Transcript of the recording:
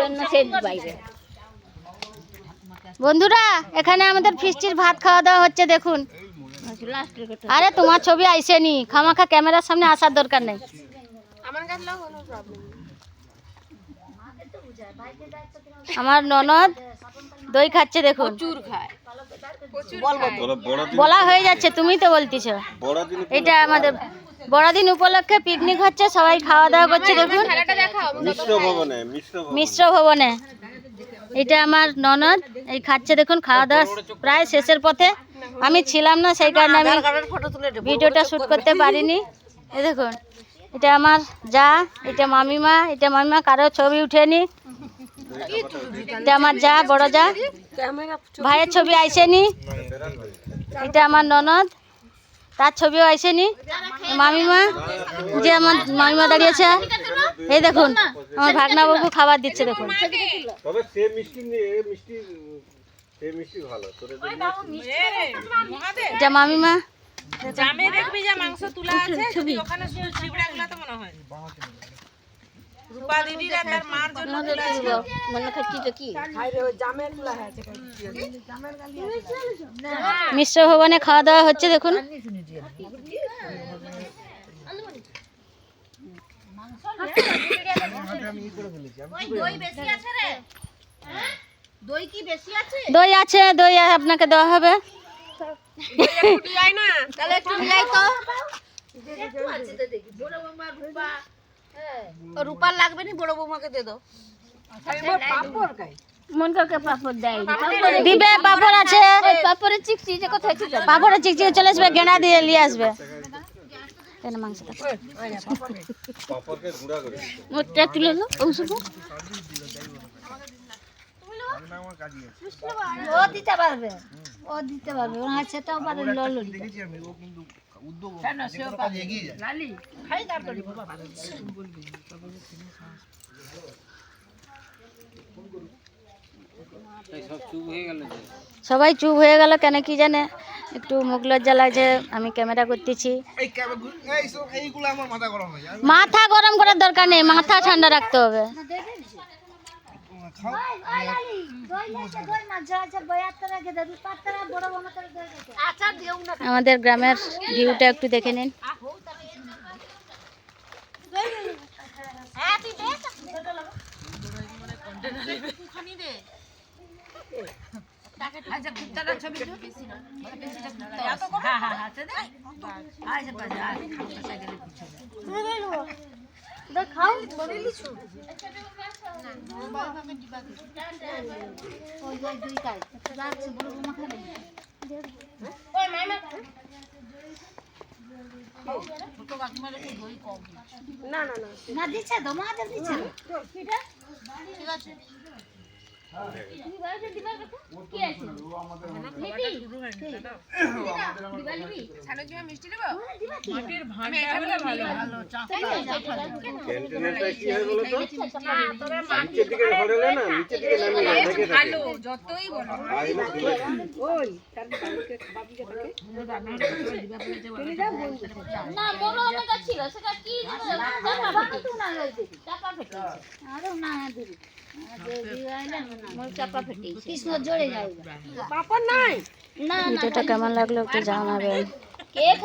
জন্য সেট বাইরে। বন্ধুরা এখানে আমাদের ফিস্টির ভাত খাওয়া দাওয়া হচ্ছে দেখুন। আরে তোমার ছবি আইসেনি, খামাখা ক্যামেরার সামনে আসার দরকার নেই। আমার ননদ দই খাচ্ছে দেখুন। বলা হয়ে যাচ্ছে, তুমি তো বলতেছ। এটা আমাদের বড়দিন উপলক্ষে পিকনিক হচ্ছে, সবাই খাওয়া দাওয়া করছে দেখুন মিশ্র ভবনে। এটা আমার ননদ এই খাচ্ছে দেখুন, খাওয়া দাওয়া প্রায় শেষের পথে। আমি ছিলাম না, সেই কারণে আমি ভিডিওটা শ্যুট করতে পারিনি। এই দেখুন এটা আমার যা, এটা মামিমা, এটা মামিমা কারো ছবি উঠেনি। এটা আমার যা, বড় যা, ভাইয়ের ছবি আইসেনি। এটা আমার ননদ, তার ছবিও আইসেনি। মামিমা, যে আমার মামিমা দাঁড়িয়েছে, এই দেখুন আমার ভাগনা বাবু খাবার দিচ্ছে দেখুন। এটা মামিমা, জামে দেখবি যে মাংস তুলা আছে, যদি ওখানে চিবড়াগুলো তো মনে হয় রূপা দিদি আর তার মার জন্য মনে খাচ্ছি তো কি খাইরে ওই জামের তুলা আছে। মিশ্র ভবনে খাওয়া দাওয়া হচ্ছে দেখুন। দই আছে, দই আপনাকে দেওয়া হবে। রূপার লাগবে না, বড় বৌমাকে দিয়ে দাও। মন করকে পাপড় দেয় দিবে, পাপড় আছে, পাপড়ের চিকচি যে কোথায় ছিল, পাপড়ের চিকচি চলে আসবে, গেঁড়া দিয়ে নিয়ে আসবে। কেন মাংসটা পাপড়কে গুঁড়া করে মোটটা তুলে নাও। ও দিতে পারবে, ও দিতে পারবে, ওর সেটাও পারে। ললো দেখেছি আমি, ও কিন্তু উদ্যোগ এগিয়ে যায়। লালি খাই তাড়াতাড়ি বাবা, সবাই চুপ হয়ে গেল কেন কি জানে, একটু মুখ লজ্জা লাগছে, আমি ক্যামেরা করতেছি। মাথা গরম করার দরকার নেই, মাথা ঠান্ডা রাখতে হবে। আমাদের গ্রামের ভিউটা একটু দেখে নিন। না দিচ্ছে তো, মাদের দিচ্ছে ঠিক আছে। ভিডিওটা কেমন লাগলো একটু জানাবেন।